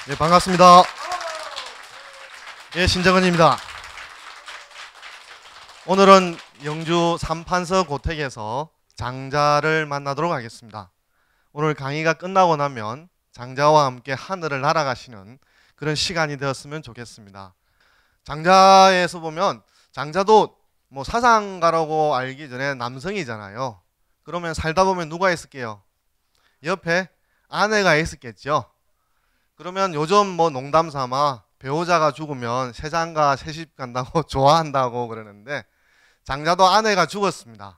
네, 반갑습니다. 예, 신정은입니다. 오늘은 영주 삼판서 고택에서 장자를 만나도록 하겠습니다. 오늘 강의가 끝나고 나면 장자와 함께 하늘을 날아가시는 그런 시간이 되었으면 좋겠습니다. 장자에서 보면 장자도 뭐 사상가라고 알기 전에 남성이잖아요. 그러면 살다 보면 누가 있을게요? 옆에 아내가 있었겠죠. 그러면 요즘 뭐 농담 삼아 배우자가 죽으면 새장가 새집 간다고 좋아한다고 그러는데 장자도 아내가 죽었습니다.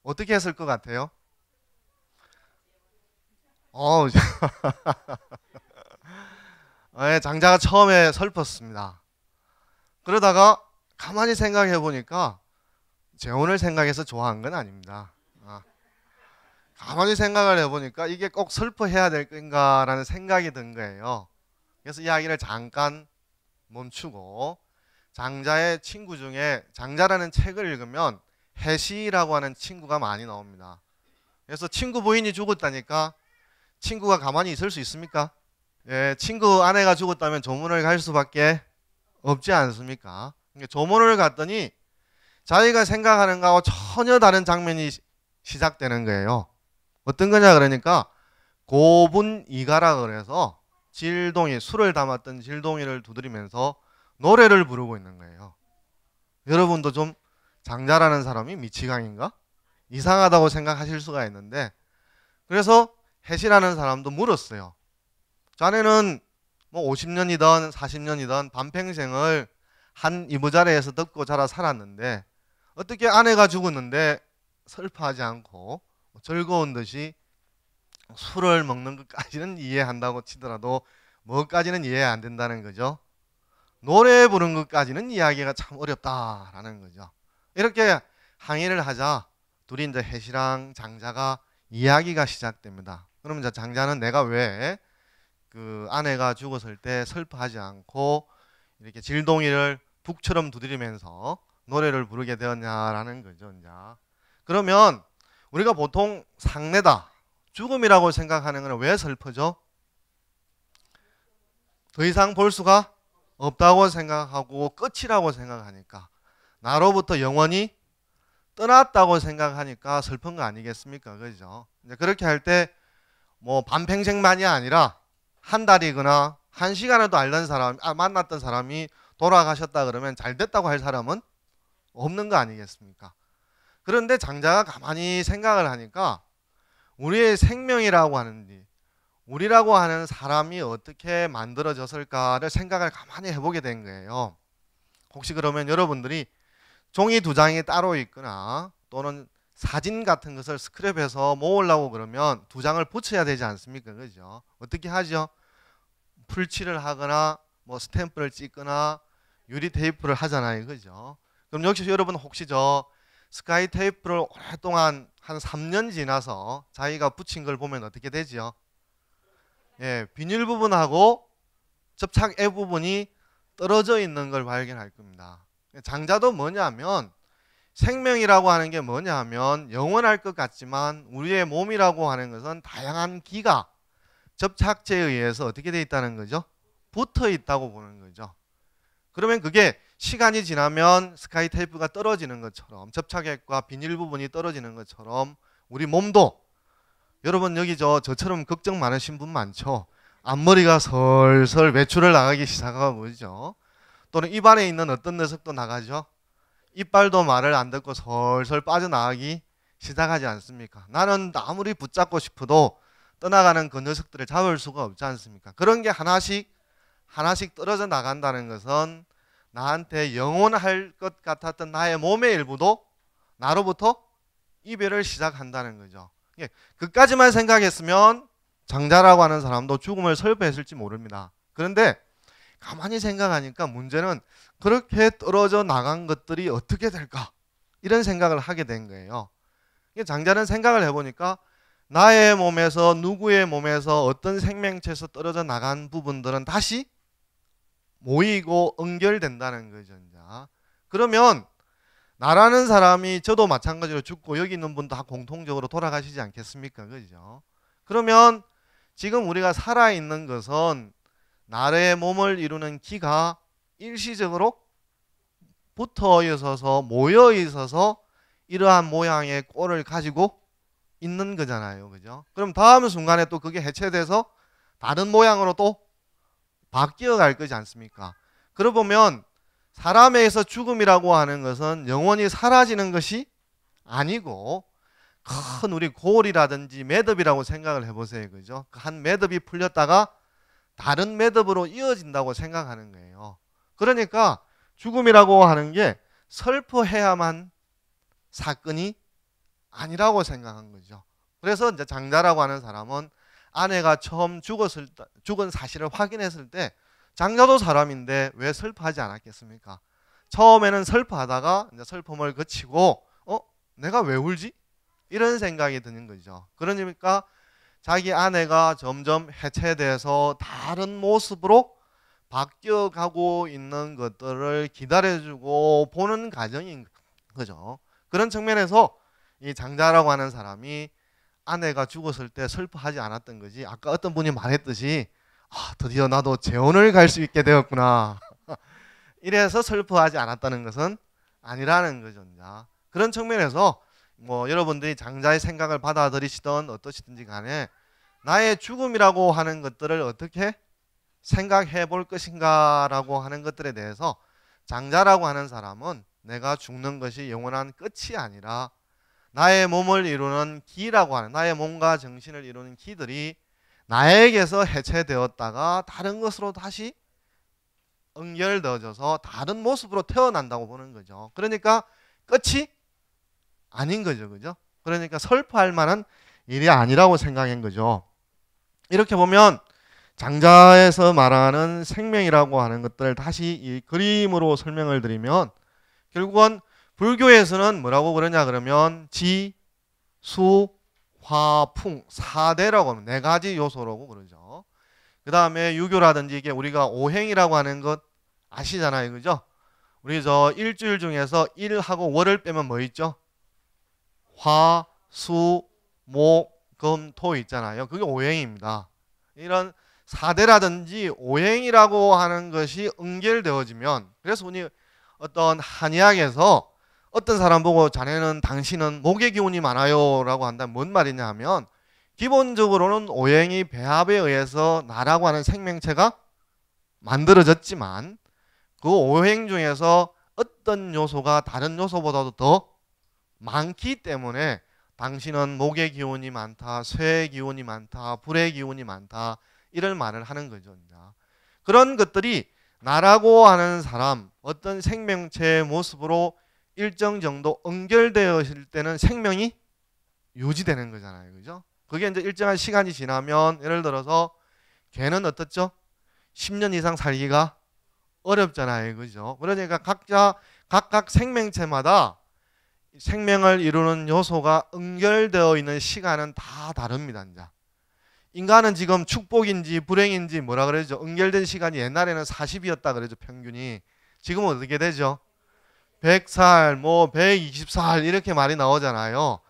어떻게 했을 것 같아요? 네, 장자가 처음에 슬펐습니다. 그러다가 가만히 생각해 보니까 재혼을 생각해서 좋아한 건 아닙니다. 가만히 생각을 해보니까 이게 꼭 슬퍼해야 될 건가라는 생각이 든 거예요. 그래서 이야기를 잠깐 멈추고 장자의 친구 중에 장자라는 책을 읽으면 해시라고 하는 친구가 많이 나옵니다. 그래서 친구 부인이 죽었다니까 친구가 가만히 있을 수 있습니까? 예, 친구 아내가 죽었다면 조문을 갈 수밖에 없지 않습니까? 조문을 갔더니 자기가 생각하는 거하고 전혀 다른 장면이 시작되는 거예요. 어떤 거냐 그러니까 고분이가라 그래서 질동이 술을 담았던 질동이를 두드리면서 노래를 부르고 있는 거예요. 여러분도 좀 장자라는 사람이 미치광인가? 이상하다고 생각하실 수가 있는데 그래서 해시라는 사람도 물었어요. 자네는 뭐 50년이든 40년이든 반평생을 한 이부자리에서 듣고 자라 살았는데 어떻게 아내가 죽었는데 슬퍼하지 않고 즐거운 듯이 술을 먹는 것까지는 이해한다고 치더라도 뭐까지는 이해 안 된다는 거죠. 노래 부르는 것까지는 이해하기가 참 어렵다라는 거죠. 이렇게 항의를 하자 둘이 이제 해시랑 장자가 이야기가 시작됩니다. 그러면 이제 장자는 내가 왜 그 아내가 죽었을 때 슬퍼하지 않고 이렇게 질동이를 북처럼 두드리면서 노래를 부르게 되었냐라는 거죠. 이제. 그러면 우리가 보통 상례다, 죽음이라고 생각하는 것은 왜 슬프죠? 더 이상 볼 수가 없다고 생각하고 끝이라고 생각하니까 나로부터 영원히 떠났다고 생각하니까 슬픈 거 아니겠습니까? 그죠? 이제 그렇게 할 때 뭐 반평생만이 아니라 한 달이거나 한 시간에도 알던 사람, 만났던 사람이 돌아가셨다 그러면 잘 됐다고 할 사람은 없는 거 아니겠습니까? 그런데 장자가 가만히 생각을 하니까 우리의 생명이라고 하는지 우리라고 하는 사람이 어떻게 만들어졌을까를 생각을 가만히 해보게 된 거예요. 혹시 그러면 여러분들이 종이 두 장이 따로 있거나 또는 사진 같은 것을 스크랩해서 모으려고 그러면 두 장을 붙여야 되지 않습니까? 그죠? 어떻게 하죠? 풀칠을 하거나 뭐 스탬프를 찍거나 유리 테이프를 하잖아요. 그죠? 그럼 역시 여러분 혹시 저 스카이 테이프를 오랫동안 한 3년 지나서 자기가 붙인 걸 보면 어떻게 되죠? 예, 비닐 부분하고 접착 애 부분이 떨어져 있는 걸 발견할 겁니다. 장자도 뭐냐면 생명이라고 하는 게 뭐냐 하면 영원할 것 같지만 우리의 몸이라고 하는 것은 다양한 기가 접착제에 의해서 어떻게 되어 있다는 거죠? 붙어 있다고 보는 거죠. 그러면 그게 시간이 지나면 스카이 테이프가 떨어지는 것처럼 접착액과 비닐 부분이 떨어지는 것처럼 우리 몸도 여러분 여기 저처럼 걱정 많으신 분 많죠? 앞머리가 설설 외출을 나가기 시작하고 그러죠? 또는 입안에 있는 어떤 녀석도 나가죠? 이빨도 말을 안 듣고 설설 빠져나가기 시작하지 않습니까? 나는 아무리 붙잡고 싶어도 떠나가는 그 녀석들을 잡을 수가 없지 않습니까? 그런 게 하나씩 떨어져 나간다는 것은 나한테 영원할 것 같았던 나의 몸의 일부도 나로부터 이별을 시작한다는 거죠. 그까지만 생각했으면 장자라고 하는 사람도 죽음을 설배했을지 모릅니다. 그런데 가만히 생각하니까 문제는 그렇게 떨어져 나간 것들이 어떻게 될까? 이런 생각을 하게 된 거예요. 장자는 생각을 해보니까 나의 몸에서 누구의 몸에서 어떤 생명체에서 떨어져 나간 부분들은 다시 모이고 연결된다는 거죠. 그러면 나라는 사람이 저도 마찬가지로 죽고 여기 있는 분도 다 공통적으로 돌아가시지 않겠습니까? 그죠? 그러면 지금 우리가 살아있는 것은 나의 몸을 이루는 기가 일시적으로 붙어 있어서 모여 있어서 이러한 모양의 꼴을 가지고 있는 거잖아요. 그죠? 그럼 다음 순간에 또 그게 해체돼서 다른 모양으로 또 바뀌어 갈 거지 않습니까? 그러고 보면 사람에게서 죽음이라고 하는 것은 영원히 사라지는 것이 아니고 큰 우리 골이라든지 매듭이라고 생각을 해보세요. 그죠? 한 매듭이 풀렸다가 다른 매듭으로 이어진다고 생각하는 거예요. 그러니까 죽음이라고 하는 게 슬퍼해야만 사건이 아니라고 생각한 거죠. 그래서 이제 장자라고 하는 사람은 아내가 처음 죽은 사실을 확인했을 때 장자도 사람인데 왜 슬퍼하지 않았겠습니까? 처음에는 슬퍼하다가 이제 슬픔을 거치고 내가 왜 울지? 이런 생각이 드는 거죠. 그러니까 자기 아내가 점점 해체돼서 다른 모습으로 바뀌어가고 있는 것들을 기다려주고 보는 과정인 거죠. 그런 측면에서 이 장자라고 하는 사람이 아내가 죽었을 때 슬퍼하지 않았던 거지. 아까 어떤 분이 말했듯이 드디어 나도 재혼을 갈 수 있게 되었구나. 이래서 슬퍼하지 않았다는 것은 아니라는 거죠. 그런 측면에서 뭐 여러분들이 장자의 생각을 받아들이시든 어떠시든지 간에 나의 죽음이라고 하는 것들을 어떻게 생각해 볼 것인가라고 하는 것들에 대해서 장자라고 하는 사람은 내가 죽는 것이 영원한 끝이 아니라 나의 몸을 이루는 기라고 하는 나의 몸과 정신을 이루는 기들이 나에게서 해체되었다가 다른 것으로 다시 연결되어져서 다른 모습으로 태어난다고 보는 거죠. 그러니까 끝이 아닌 거죠. 그죠? 그러니까 슬퍼할 만한 일이 아니라고 생각한 거죠. 이렇게 보면 장자에서 말하는 생명이라고 하는 것들을 다시 이 그림으로 설명을 드리면 결국은 불교에서는 뭐라고 그러냐 그러면 지, 수, 화, 풍 4대라고 하면 4가지 요소라고 그러죠. 그 다음에 유교라든지 이게 우리가 오행이라고 하는 것 아시잖아요. 그죠? 우리 저 일주일 중에서 일하고 월을 빼면 뭐 있죠? 화, 수, 목, 금, 토 있잖아요. 그게 오행입니다. 이런 4대라든지 오행이라고 하는 것이 응결되어지면 그래서 우리 어떤 한의학에서 어떤 사람 보고 자네는 당신은 목의 기운이 많아요 라고 한다면 뭔 말이냐 하면 기본적으로는 오행이 배합에 의해서 나라고 하는 생명체가 만들어졌지만 그 오행 중에서 어떤 요소가 다른 요소보다도 더 많기 때문에 당신은 목의 기운이 많다, 쇠의 기운이 많다, 불의 기운이 많다 이런 말을 하는 거죠. 그런 것들이 나라고 하는 사람 어떤 생명체의 모습으로 일정 정도 연결되었을 때는 생명이 유지되는 거잖아요. 그죠? 그게 이제 일정한 시간이 지나면 예를 들어서 개는 어떻죠? 10년 이상 살기가 어렵잖아요. 그죠? 그러니까 각각 생명체마다 생명을 이루는 요소가 연결되어 있는 시간은 다 다릅니다. 이제. 인간은 지금 축복인지 불행인지 뭐라 그러죠? 연결된 시간이 옛날에는 40이었다 그러죠. 평균이. 지금은 어떻게 되죠? 100살, 뭐 120살 이렇게 말이 나오잖아요.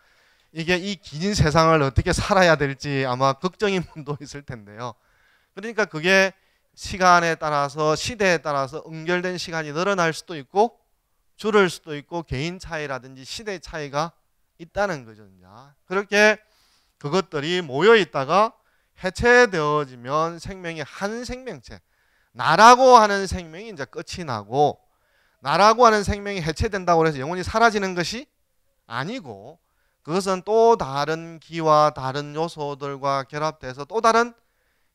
이게 이 긴 세상을 어떻게 살아야 될지 아마 걱정인 분도 있을 텐데요. 그러니까 그게 시간에 따라서 시대에 따라서 연결된 시간이 늘어날 수도 있고 줄을 수도 있고 개인 차이라든지 시대 차이가 있다는 거죠. 그렇게 그것들이 모여 있다가 해체되어지면 생명이 한 생명체, 나라고 하는 생명이 이제 끝이 나고 나라고 하는 생명이 해체된다고 해서 영원히 사라지는 것이 아니고 그것은 또 다른 기와 다른 요소들과 결합돼서 또 다른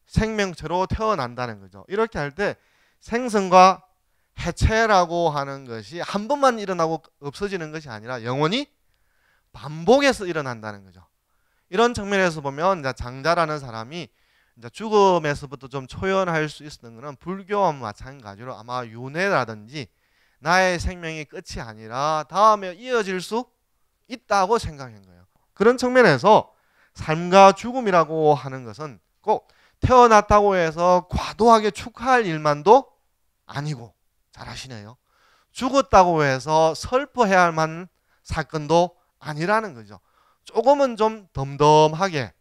생명체로 태어난다는 거죠. 이렇게 할 때 생성과 해체라고 하는 것이 한 번만 일어나고 없어지는 것이 아니라 영원히 반복해서 일어난다는 거죠. 이런 측면에서 보면 이제 장자라는 사람이 이제 죽음에서부터 좀 초연할 수 있었던 것은 불교와 마찬가지로 아마 윤회라든지 나의 생명이 끝이 아니라 다음에 이어질 수 있다고 생각한 거예요. 그런 측면에서 삶과 죽음이라고 하는 것은 꼭 태어났다고 해서 과도하게 축하할 일만도 아니고 잘 아시네요. 죽었다고 해서 슬퍼해야 할 만한 사건도 아니라는 거죠. 조금은 좀 덤덤하게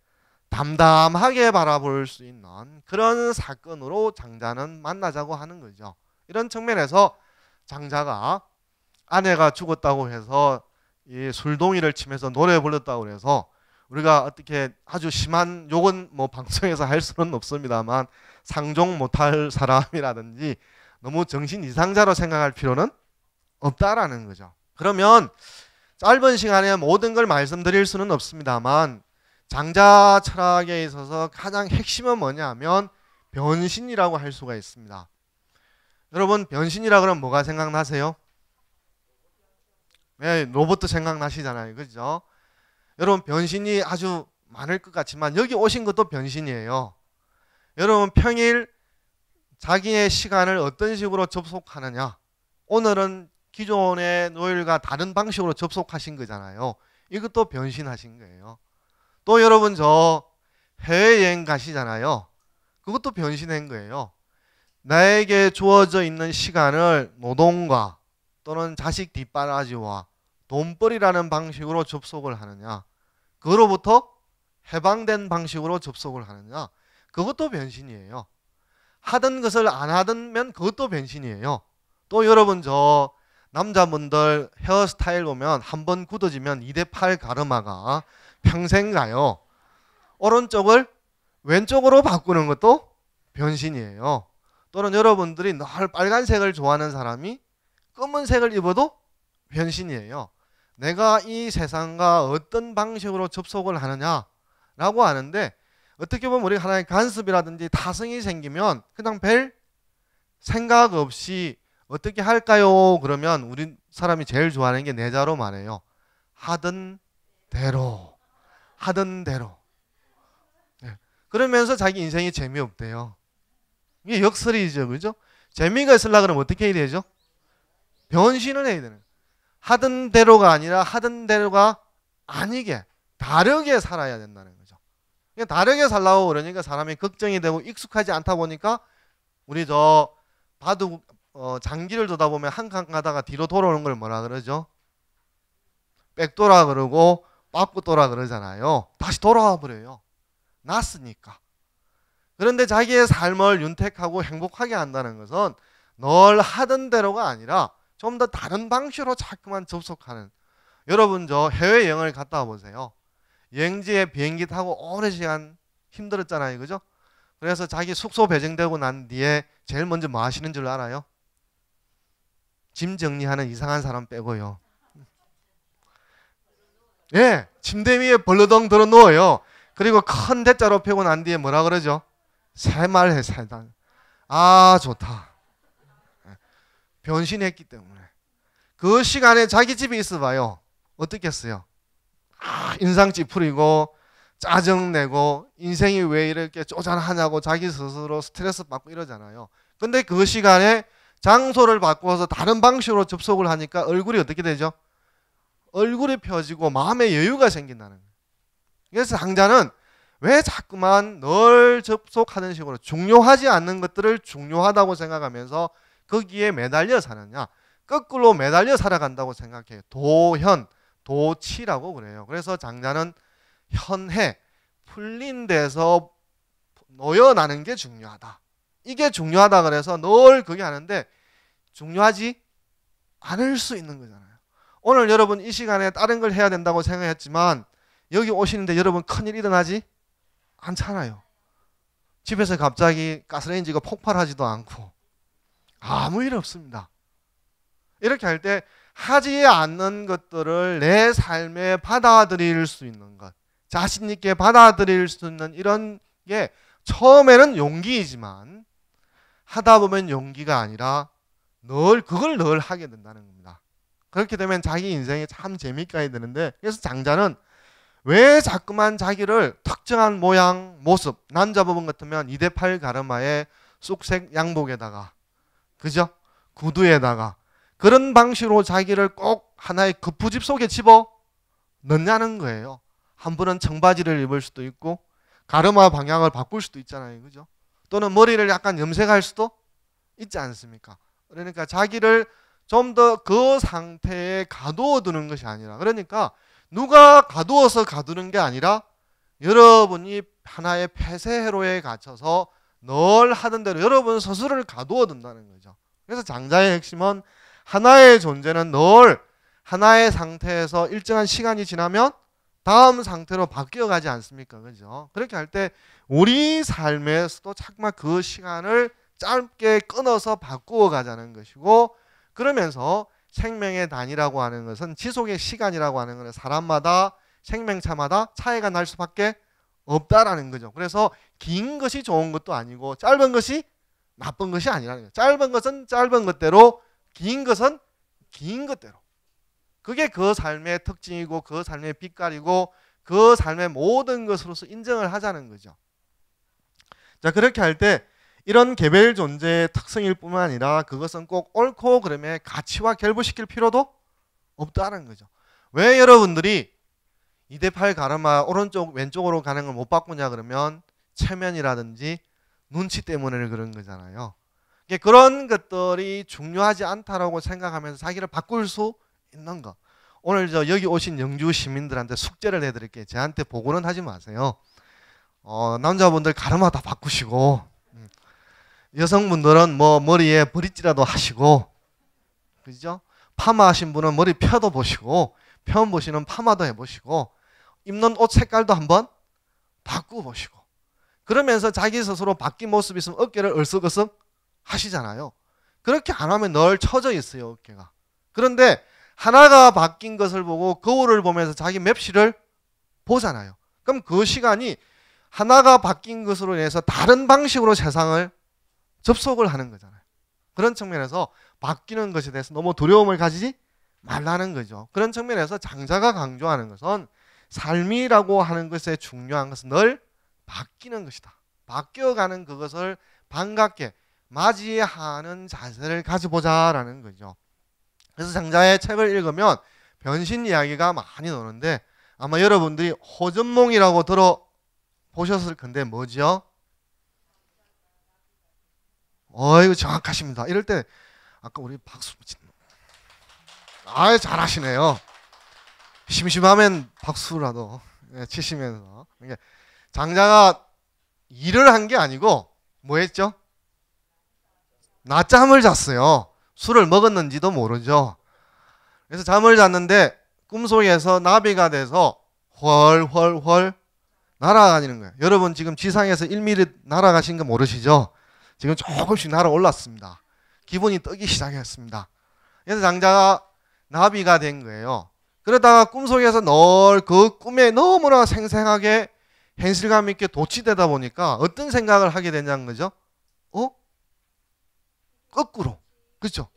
담담하게 바라볼 수 있는 그런 사건으로 장자는 만나자고 하는 거죠. 이런 측면에서 장자가 아내가 죽었다고 해서 이 술동이를 치면서 노래 불렀다고 해서 우리가 어떻게 아주 심한 욕은 뭐 방송에서 할 수는 없습니다만 상종 못할 사람이라든지 너무 정신 이상자로 생각할 필요는 없다라는 거죠. 그러면 짧은 시간에 모든 걸 말씀드릴 수는 없습니다만 장자 철학에 있어서 가장 핵심은 뭐냐면 변신이라고 할 수가 있습니다. 여러분 변신이라 그러면 뭐가 생각나세요? 네, 로봇 생각나시잖아요. 그죠? 여러분 변신이 아주 많을 것 같지만 여기 오신 것도 변신이에요. 여러분 평일 자기의 시간을 어떤 식으로 접속하느냐. 오늘은 기존의 노일과 다른 방식으로 접속하신 거잖아요. 이것도 변신하신 거예요. 또 여러분 저 해외여행 가시잖아요. 그것도 변신한 거예요. 나에게 주어져 있는 시간을 노동과 또는 자식 뒷바라지와 돈벌이라는 방식으로 접속을 하느냐, 그로부터 해방된 방식으로 접속을 하느냐, 그것도 변신이에요. 하던 것을 안 하던 그것도 변신이에요. 또 여러분 저 남자분들 헤어스타일 보면 한번 굳어지면 2대8 가르마가 평생 가요. 오른쪽을 왼쪽으로 바꾸는 것도 변신이에요. 또는 여러분들이 늘 빨간색을 좋아하는 사람이 검은색을 입어도 변신이에요. 내가 이 세상과 어떤 방식으로 접속을 하느냐라고 하는데 어떻게 보면 우리 하나의 간섭이라든지 타성이 생기면 그냥 별 생각 없이 어떻게 할까요? 그러면 우리 사람이 제일 좋아하는 게 내자로 말해요. 하던 대로. 하던 대로. 네. 그러면서 자기 인생이 재미없대요. 이게 역설이죠. 그죠? 재미가 있으려고 그러면 어떻게 해야 되죠? 변신을 해야 되는 거예요. 하던 대로가 아니라 하던 대로가 아니게 다르게 살아야 된다는 거죠. 다르게 살라고 그러니까 사람이 걱정이 되고 익숙하지 않다 보니까 우리 저 바둑 장기를 두다 보면 한 칸 가다가 뒤로 돌아오는 걸 뭐라 그러죠? 백도라 그러고 빠꾸도라 그러잖아요. 다시 돌아와 버려요. 났으니까. 그런데 자기의 삶을 윤택하고 행복하게 한다는 것은 늘 하던 대로가 아니라 좀 더 다른 방식으로 자꾸만 접속하는. 여러분 저 해외여행을 갔다 와보세요. 여행지에 비행기 타고 오랜 시간 힘들었잖아요. 그죠? 그래서 자기 숙소 배정되고 난 뒤에 제일 먼저 뭐 하시는 줄 알아요? 짐 정리하는 이상한 사람 빼고요. 예, 침대 위에 벌러덩 들어 누워요. 그리고 큰 대자로 펴고 난 뒤에 뭐라 그러죠? 새말해 새단. 아 좋다. 변신했기 때문에 그 시간에 자기 집에 있어봐요. 어떻겠어요? 인상 찌푸리고 짜증내고 인생이 왜 이렇게 쪼잔하냐고 자기 스스로 스트레스 받고 이러잖아요. 근데 그 시간에 장소를 바꿔서 다른 방식으로 접속을 하니까 얼굴이 어떻게 되죠? 얼굴이 펴지고 마음의 여유가 생긴다는 거예요. 그래서 장자는 왜 자꾸만 늘 접속하는 식으로 중요하지 않는 것들을 중요하다고 생각하면서 거기에 매달려 사느냐, 거꾸로 매달려 살아간다고 생각해요. 도현, 도치라고 그래요. 그래서 장자는 현해, 풀린 데서 놓여나는 게 중요하다. 이게 중요하다 그래서 늘 그게 하는데 중요하지 않을 수 있는 거잖아요. 오늘 여러분 이 시간에 다른 걸 해야 된다고 생각했지만 여기 오시는데 여러분 큰일 일어나지 않잖아요. 집에서 갑자기 가스레인지가 폭발하지도 않고 아무 일 없습니다. 이렇게 할 때 하지 않는 것들을 내 삶에 받아들일 수 있는 것, 자신 있게 받아들일 수 있는 이런 게 처음에는 용기이지만 하다 보면 용기가 아니라 그걸 늘 하게 된다는 겁니다. 그렇게 되면 자기 인생이 참 재밌게 하게 되는데, 그래서 장자는 왜 자꾸만 자기를 특정한 모양, 모습, 남자부분 같으면 2대8 가르마에 쑥색 양복에다가, 그죠? 구두에다가 그런 방식으로 자기를 꼭 하나의 거푸집 속에 집어 넣냐는 거예요. 한 분은 청바지를 입을 수도 있고 가르마 방향을 바꿀 수도 있잖아요. 그죠? 또는 머리를 약간 염색할 수도 있지 않습니까? 그러니까 자기를 좀 더 그 상태에 가두어 두는 것이 아니라, 그러니까 누가 가두어서 가두는 게 아니라 여러분이 하나의 폐쇄회로에 갇혀서 늘 하던 대로 여러분 스스로를 가두어 둔다는 거죠. 그래서 장자의 핵심은 하나의 존재는 늘 하나의 상태에서 일정한 시간이 지나면 다음 상태로 바뀌어 가지 않습니까? 그죠? 그렇게 할 때 우리 삶에서도 정말 그 시간을 짧게 끊어서 바꾸어 가자는 것이고, 그러면서 생명의 단위라고 하는 것은 지속의 시간이라고 하는 것은 사람마다 생명차마다 차이가 날 수밖에 없다라는 거죠. 그래서 긴 것이 좋은 것도 아니고 짧은 것이 나쁜 것이 아니라는 거예요. 짧은 것은 짧은 것대로, 긴 것은 긴 것대로. 그게 그 삶의 특징이고 그 삶의 빛깔이고 그 삶의 모든 것으로서 인정을 하자는 거죠. 자, 그렇게 할 때 이런 개별 존재의 특성일 뿐만 아니라 그것은 꼭 옳고 그름의 가치와 결부시킬 필요도 없다는 거죠. 왜 여러분들이 2대8 가르마 오른쪽 왼쪽으로 가는 걸 못 바꾸냐 그러면 체면이라든지 눈치 때문에 그런 거잖아요. 그런 것들이 중요하지 않다라고 생각하면서 자기를 바꿀 수 있는 거. 오늘 여기 오신 영주 시민들한테 숙제를 해드릴게요. 저한테 보고는 하지 마세요. 남자분들 가르마 다 바꾸시고, 여성분들은 뭐 머리에 브릿지라도 하시고, 그죠? 파마 하신 분은 머리 펴도 보시고, 펴 보시는 파마도 해보시고, 입는 옷 색깔도 한번 바꾸보시고, 그러면서 자기 스스로 바뀐 모습이 있으면 어깨를 얼썩얼썩 하시잖아요. 그렇게 안 하면 늘 처져 있어요, 어깨가. 그런데 하나가 바뀐 것을 보고 거울을 보면서 자기 맵시를 보잖아요. 그럼 그 시간이 하나가 바뀐 것으로 인해서 다른 방식으로 세상을 접속을 하는 거잖아요. 그런 측면에서 바뀌는 것에 대해서 너무 두려움을 가지지 말라는 거죠. 그런 측면에서 장자가 강조하는 것은 삶이라고 하는 것의 중요한 것은 늘 바뀌는 것이다. 바뀌어가는 그것을 반갑게 맞이하는 자세를 가져보자라는 거죠. 그래서 장자의 책을 읽으면 변신 이야기가 많이 나오는데 아마 여러분들이 호전몽이라고 들어보셨을 건데 뭐죠? 이거 정확하십니다. 이럴 때 아까 우리 박수 잘하시네요. 심심하면 박수라도 치시면서. 그러니까 장자가 일을 한 게 아니고 뭐 했죠? 낮잠을 잤어요. 술을 먹었는지도 모르죠. 그래서 잠을 잤는데 꿈속에서 나비가 돼서 훨훨훨 날아다니는 거예요. 여러분 지금 지상에서 1mm 날아가신 거 모르시죠? 지금 조금씩 날아올랐습니다. 기분이 뜨기 시작했습니다. 그래서 장자가 나비가 된 거예요. 그러다가 꿈속에서 늘 그 꿈에 너무나 생생하게 현실감 있게 도취되다 보니까 어떤 생각을 하게 되냐는 거죠? 거꾸로. 그렇죠?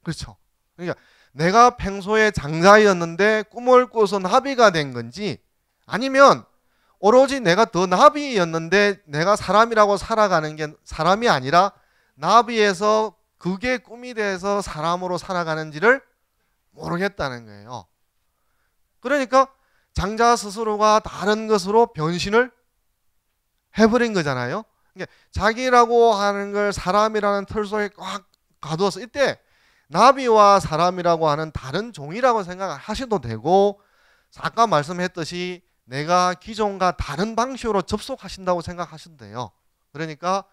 그렇죠. 그러니까 내가 평소에 장자였는데 꿈을 꿔서 나비가 된 건지, 아니면 오로지 내가 더 나비였는데 내가 사람이라고 살아가는 게 사람이 아니라 나비에서 그게 꿈이 돼서 사람으로 살아가는지를 모르겠다는 거예요. 그러니까 장자 스스로가 다른 것으로 변신을 해버린 거잖아요. 그러니까 자기라고 하는 걸 사람이라는 틀 속에 꽉 가두어서, 이때 나비와 사람이라고 하는 다른 종이라고 생각하셔도 되고, 아까 말씀했듯이 내가 기존과 다른 방식으로 접속하신다고 생각하셔도 돼요. 그러니까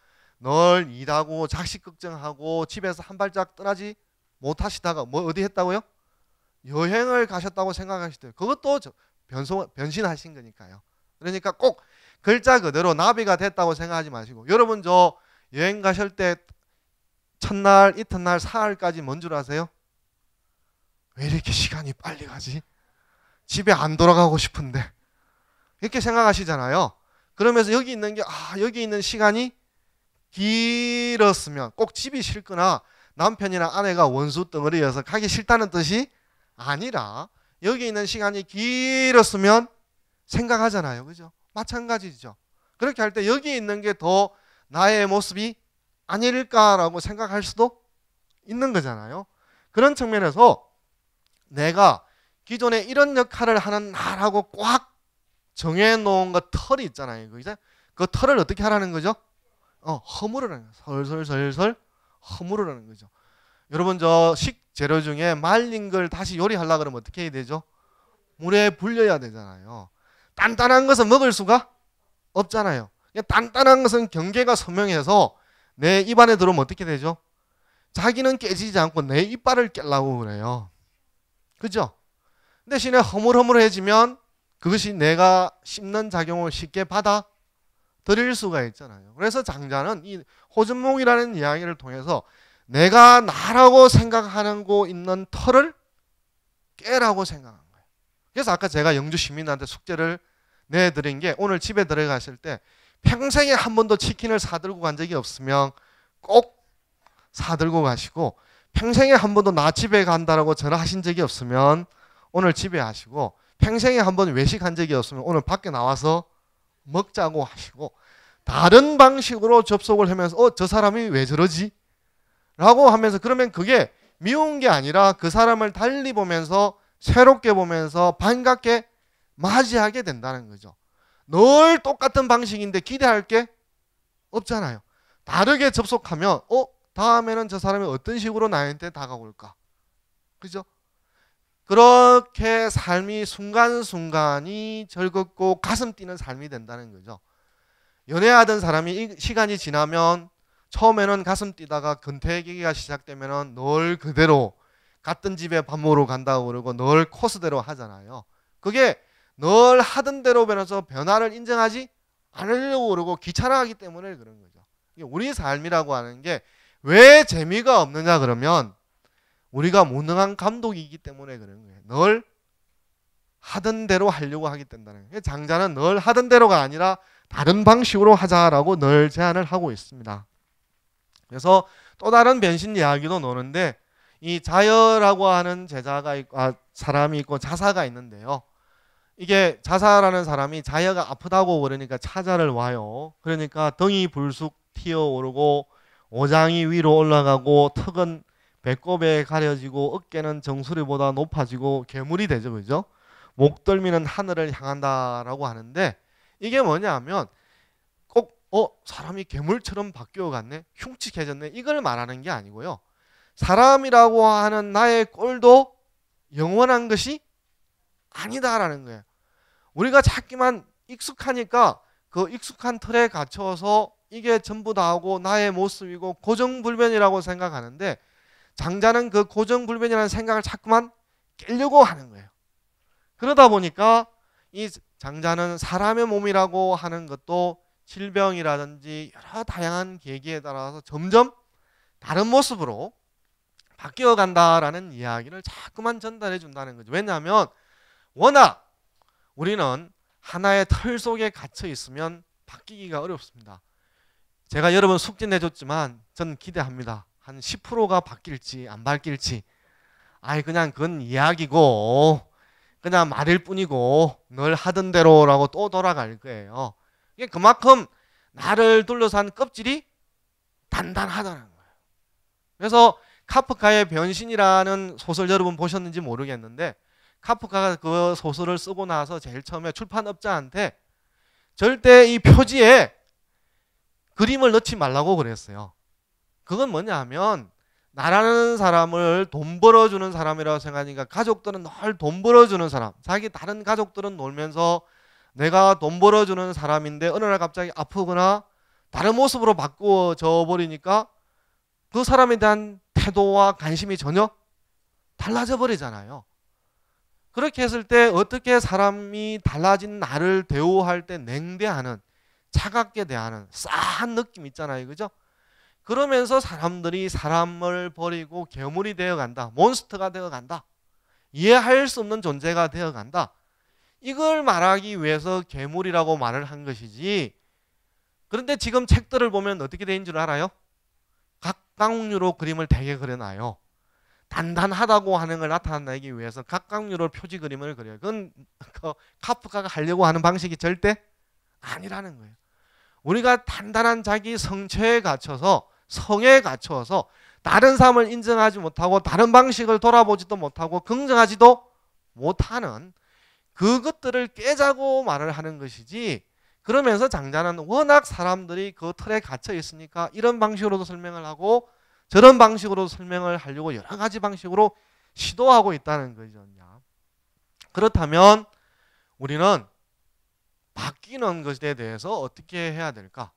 늘 일하고 자식 걱정하고 집에서 한 발짝 떠나지 못하시다가 어디 했다고요? 여행을 가셨다고 생각하실 때 그것도 변신하신 거니까요. 그러니까 꼭 글자 그대로 나비가 됐다고 생각하지 마시고, 여러분 여행 가실 때 첫날, 이튿날, 사흘까지 뭔 줄 아세요? 왜 이렇게 시간이 빨리 가지? 집에 안 돌아가고 싶은데, 이렇게 생각하시잖아요. 그러면서 여기 있는 시간이 길었으면, 꼭 집이 싫거나 남편이나 아내가 원수 덩어리여서 가기 싫다는 뜻이 아니라 여기 있는 시간이 길었으면 생각하잖아요. 그죠? 마찬가지죠. 그렇게 할 때 여기 있는 게 더 나의 모습이 아닐까라고 생각할 수도 있는 거잖아요. 그런 측면에서 내가 기존에 이런 역할을 하는 나라고 꽉 정해놓은 거 틀이 있잖아요. 그 틀을 어떻게 하라는 거죠? 허무르라는 거예요. 설설설설 허무르라는 거죠. 여러분 식재료 중에 말린 걸 다시 요리하려고 그러면 어떻게 해야 되죠? 물에 불려야 되잖아요. 단단한 것은 먹을 수가 없잖아요. 단단한 것은 경계가 선명해서 내 입안에 들어오면 어떻게 되죠? 자기는 깨지지 않고 내 이빨을 깨려고 그래요. 그죠? 대신에 허물허물해지면 그것이 내가 씹는 작용을 쉽게 받아들일 수가 있잖아요. 그래서 장자는 이 호전몽이라는 이야기를 통해서 내가 나라고 생각하는 곳 있는 털을 깨라고 생각한 거예요. 그래서 아까 제가 영주 시민한테 숙제를 내드린 게 오늘 집에 들어가실 때 평생에 한 번도 치킨을 사들고 간 적이 없으면 꼭 사들고 가시고, 평생에 한 번도 나 집에 간다라고 전화하신 적이 없으면 오늘 집에 하시고, 평생에 한 번 외식한 적이 없으면 오늘 밖에 나와서 먹자고 하시고, 다른 방식으로 접속을 하면서 저 사람이 왜 저러지? 라고 하면서, 그러면 그게 미운 게 아니라 그 사람을 달리 보면서 새롭게 보면서 반갑게 맞이하게 된다는 거죠. 늘 똑같은 방식인데 기대할 게 없잖아요. 다르게 접속하면 다음에는 저 사람이 어떤 식으로 나한테 다가올까? 그죠? 그렇게 삶이 순간순간이 즐겁고 가슴 뛰는 삶이 된다는 거죠. 연애하던 사람이 시간이 지나면 처음에는 가슴 뛰다가 근태기가 시작되면 늘 그대로 같은 집에 밥 먹으러 간다고 그러고 늘 코스대로 하잖아요. 그게 늘 하던 대로 변해서 변화를 인정하지 않으려고 그러고 귀찮아하기 때문에 그런 거죠. 우리 삶이라고 하는 게 왜 재미가 없느냐 그러면 우리가 무능한 감독이기 때문에 그런 거예요. 늘 하던 대로 하려고 하기 때문에. 장자는 늘 하던 대로가 아니라 다른 방식으로 하자라고 늘 제안을 하고 있습니다. 그래서 또 다른 변신 이야기도 노는데, 이 자여라고 하는 제자가 사람이 있고 자사가 있는데요. 이게 자사라는 사람이 자여가 아프다고 그러니까 찾아를 와요. 그러니까 등이 불쑥 튀어오르고 오장이 위로 올라가고 턱은 배꼽에 가려지고 어깨는 정수리보다 높아지고 괴물이 되죠. 그죠? 목덜미는 하늘을 향한다라고 하는데, 이게 뭐냐면 꼭 사람이 괴물처럼 바뀌어갔네, 흉측해졌네, 이걸 말하는 게 아니고요. 사람이라고 하는 나의 꼴도 영원한 것이 아니다라는 거예요. 우리가 자꾸만 익숙하니까 그 익숙한 틀에 갇혀서 이게 전부 다 하고 나의 모습이고 고정불변이라고 생각하는데, 장자는 그 고정불변이라는 생각을 자꾸만 깨려고 하는 거예요. 그러다 보니까 이 장자는 사람의 몸이라고 하는 것도 질병이라든지 여러 다양한 계기에 따라서 점점 다른 모습으로 바뀌어 간다라는 이야기를 자꾸만 전달해 준다는 거죠. 왜냐하면 워낙 우리는 하나의 틀 속에 갇혀 있으면 바뀌기가 어렵습니다. 제가 여러분 숙제 내줬지만 전 기대합니다. 한 10%가 바뀔지 안 바뀔지. 그냥 그건 이야기고 그냥 말일 뿐이고 늘 하던 대로라고 또 돌아갈 거예요. 이게 그만큼 나를 둘러싼 껍질이 단단하다는 거예요. 그래서 카프카의 변신이라는 소설 여러분 보셨는지 모르겠는데, 카프카가 그 소설을 쓰고 나서 제일 처음에 출판업자한테 절대 이 표지에 그림을 넣지 말라고 그랬어요. 그건 뭐냐 하면 나라는 사람을 돈 벌어주는 사람이라고 생각하니까, 가족들은 늘 돈 벌어주는 사람, 자기 다른 가족들은 놀면서 내가 돈 벌어주는 사람인데 어느 날 갑자기 아프거나 다른 모습으로 바꾸어져 버리니까 그 사람에 대한 태도와 관심이 전혀 달라져 버리잖아요. 그렇게 했을 때 어떻게 사람이 달라진 나를 대우할 때 냉대하는, 차갑게 대하는 싸한 느낌 있잖아요. 그죠? 그러면서 사람들이 사람을 버리고 괴물이 되어간다, 몬스터가 되어간다, 이해할 수 없는 존재가 되어간다, 이걸 말하기 위해서 괴물이라고 말을 한 것이지. 그런데 지금 책들을 보면 어떻게 되는 줄 알아요? 각각류로 그림을 되게 그려놔요. 단단하다고 하는 걸 나타내기 위해서 각각류로 표지 그림을 그려요. 그건 카프카가 하려고 하는 방식이 절대 아니라는 거예요. 우리가 단단한 자기 성체에 갇혀서, 성에 갇혀서 다른 삶을 인정하지 못하고 다른 방식을 돌아보지도 못하고 긍정하지도 못하는 그것들을 깨자고 말을 하는 것이지. 그러면서 장자는 워낙 사람들이 그 틀에 갇혀 있으니까 이런 방식으로도 설명을 하고 저런 방식으로 설명을 하려고 여러 가지 방식으로 시도하고 있다는 거죠. 그렇다면 우리는 바뀌는 것에 대해서 어떻게 해야 될까?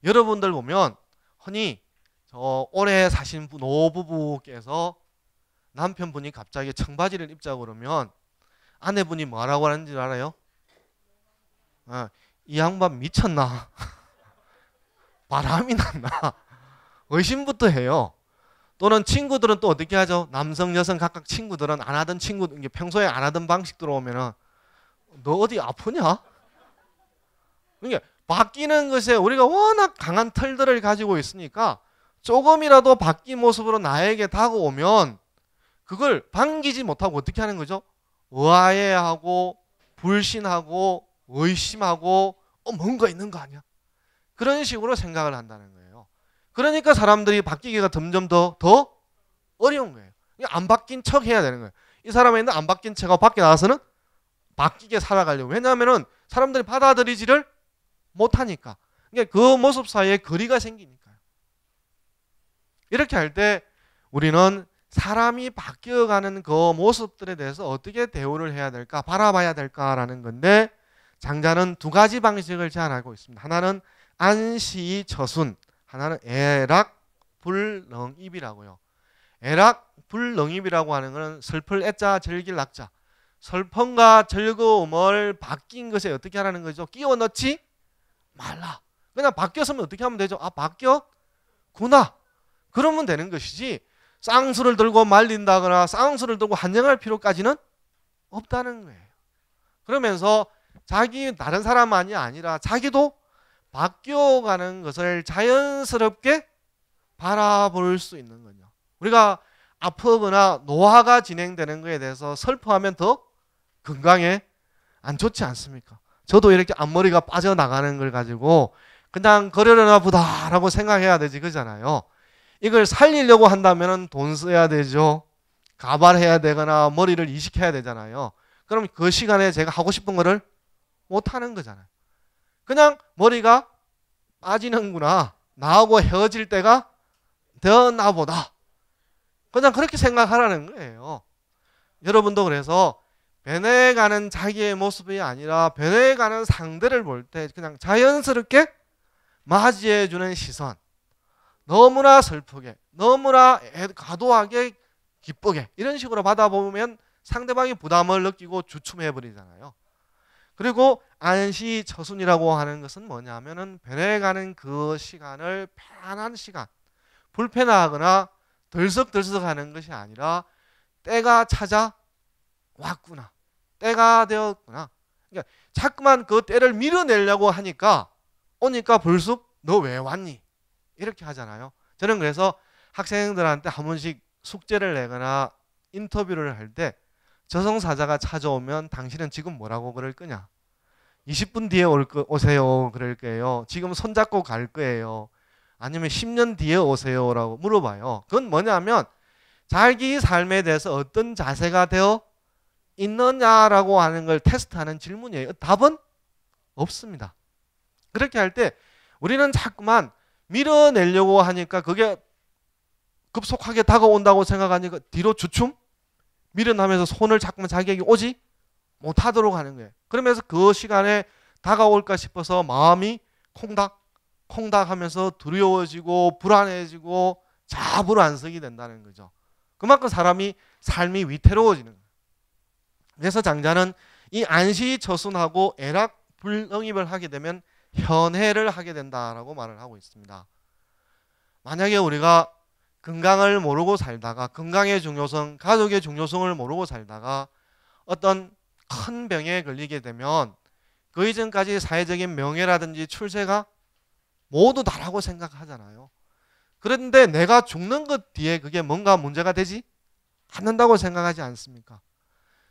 여러분들 보면 흔히 저 오래 사신 노부부께서 남편분이 갑자기 청바지를 입자고 그러면 아내분이 뭐라고 하는지 알아요? 이 양반 미쳤나? 바람이 났나? 의심부터 해요. 또는 친구들은 또 어떻게 하죠? 남성, 여성 각각 친구들은 안 하던 평소에 안 하던 방식으로 오면은 너 어디 아프냐? 그러니까 바뀌는 것에 우리가 워낙 강한 털들을 가지고 있으니까 조금이라도 바뀐 모습으로 나에게 다가오면 그걸 반기지 못하고 어떻게 하는 거죠? 의아해하고 불신하고 의심하고 뭔가 있는 거 아니야? 그런 식으로 생각을 한다는 거예요. 그러니까 사람들이 바뀌기가 점점 더 어려운 거예요. 안 바뀐 척 해야 되는 거예요. 이 사람은 안 바뀐 척하고 밖에 나가서는 바뀌게 살아가려고. 왜냐하면 사람들이 받아들이지를 못하니까. 그러니까 그 모습 사이에 거리가 생기니까요. 이렇게 할 때 우리는 사람이 바뀌어가는 그 모습들에 대해서 어떻게 대우를 해야 될까, 바라봐야 될까라는 건데 장자는 두 가지 방식을 제안하고 있습니다. 하나는 안시처순, 하나는 애락불능입이라고요. 애락불능입이라고 하는 것은 슬플 애자 즐길 낙자, 슬픔과 즐거움을 바뀐 것에 어떻게 하라는 거죠? 끼워 넣지 말라. 그냥 바뀌었으면 어떻게 하면 되죠? 바뀌었구나. 그러면 되는 것이지 쌍수를 들고 말린다거나 쌍수를 들고 환영할 필요까지는 없다는 거예요. 그러면서 다른 사람만이 아니라 자기도 바뀌어가는 것을 자연스럽게 바라볼 수 있는 거죠. 우리가 아프거나 노화가 진행되는 것에 대해서 슬퍼하면 더 건강에 안 좋지 않습니까? 저도 이렇게 앞머리가 빠져나가는 걸 가지고 그냥 거려나 보다라고 생각해야 되지 그잖아요. 이걸 살리려고 한다면 돈 써야 되죠. 가발해야 되거나 머리를 이식해야 되잖아요. 그럼 그 시간에 제가 하고 싶은 거를 못 하는 거잖아요. 그냥 머리가 빠지는구나. 나하고 헤어질 때가 되었나 보다. 그냥 그렇게 생각하라는 거예요. 여러분도 그래서 변해가는 자기의 모습이 아니라 변해가는 상대를 볼 때 그냥 자연스럽게 맞이해주는 시선. 너무나 슬프게, 너무나 과도하게 기쁘게 이런 식으로 받아보면 상대방이 부담을 느끼고 주춤해버리잖아요. 그리고 안시처순이라고 하는 것은 뭐냐면은 변해가는 그 시간을 편한 시간, 불편하거나 들썩들썩하는 것이 아니라 때가 찾아왔구나, 때가 되었구나. 그러니까 자꾸만 그 때를 밀어내려고 하니까 오니까 불쑥 너 왜 왔니? 이렇게 하잖아요. 저는 그래서 학생들한테 한 번씩 숙제를 내거나 인터뷰를 할 때 저승사자가 찾아오면 당신은 지금 뭐라고 그럴 거냐? 20분 뒤에 오세요 그럴 거예요. 지금 손잡고 갈 거예요. 아니면 10년 뒤에 오세요라고 물어봐요. 그건 뭐냐면 자기 삶에 대해서 어떤 자세가 되어 있느냐라고 하는 걸 테스트하는 질문이에요. 답은 없습니다. 그렇게 할 때 우리는 자꾸만 밀어내려고 하니까 그게 급속하게 다가온다고 생각하니까 뒤로 주춤? 밀어나면서 손을 자꾸만 자기에게 오지 못하도록 하는 거예요. 그러면서 그 시간에 다가올까 싶어서 마음이 콩닥 하면서 두려워지고 불안해지고 자불안석이 된다는 거죠. 그만큼 삶이 위태로워지는 거예요. 그래서 장자는 이 안시처순하고 애락불응입을 하게 되면 현해를 하게 된다라고 말을 하고 있습니다. 만약에 우리가 건강을 모르고 살다가 건강의 중요성, 가족의 중요성을 모르고 살다가 어떤 큰 병에 걸리게 되면 그 이전까지 사회적인 명예라든지 출세가 모두 다라고 생각하잖아요. 그런데 내가 죽는 것 뒤에 그게 뭔가 문제가 되지 않는다고 생각하지 않습니까?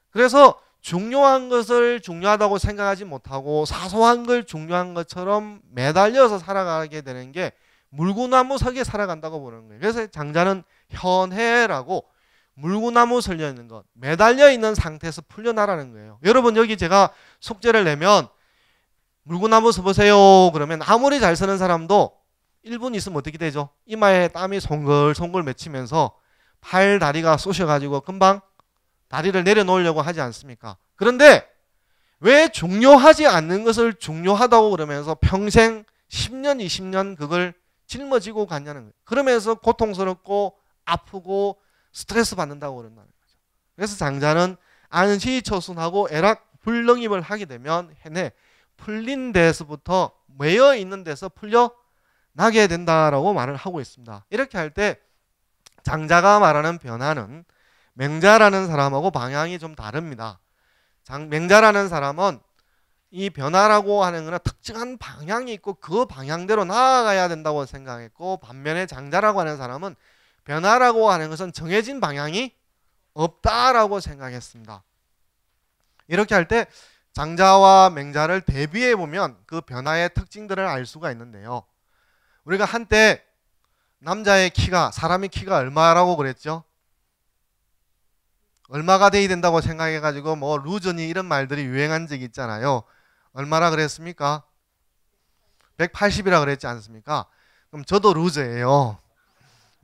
그래서 중요한 것을 중요하다고 생각하지 못하고 사소한 걸 중요한 것처럼 매달려서 살아가게 되는 게 물구나무서게 살아간다고 보는 거예요. 그래서 장자는 현해라고 물구나무 설려 있는 것, 매달려 있는 상태에서 풀려나라는 거예요. 여러분 여기 제가 숙제를 내면 물구나무 서보세요 그러면 아무리 잘 서는 사람도 1분 있으면 어떻게 되죠? 이마에 땀이 송글송글 맺히면서 팔 다리가 쑤셔가지고 금방 다리를 내려놓으려고 하지 않습니까? 그런데 왜 중요하지 않는 것을 중요하다고 그러면서 평생 10년, 20년 그걸 짊어지고 갔냐는 거예요. 그러면서 고통스럽고 아프고 스트레스 받는다고 그런다는 거죠. 그래서 장자는 안시초순하고 애락불능입을 하게 되면 해내 풀린 데서부터 매여 있는 데서 풀려나게 된다라고 말을 하고 있습니다. 이렇게 할 때 장자가 말하는 변화는 맹자라는 사람하고 방향이 좀 다릅니다. 맹자라는 사람은 이 변화라고 하는 것은 특정한 방향이 있고 그 방향대로 나아가야 된다고 생각했고, 반면에 장자라고 하는 사람은 변화라고 하는 것은 정해진 방향이 없다라고 생각했습니다. 이렇게 할 때 장자와 맹자를 대비해 보면 그 변화의 특징들을 알 수가 있는데요. 우리가 한때 남자의 키가, 사람의 키가 얼마라고 그랬죠? 얼마가 돼야 된다고 생각해가지고 뭐 루저니 이런 말들이 유행한 적이 있잖아요. 얼마나 그랬습니까? 180이라 그랬지 않습니까? 그럼 저도 루저예요.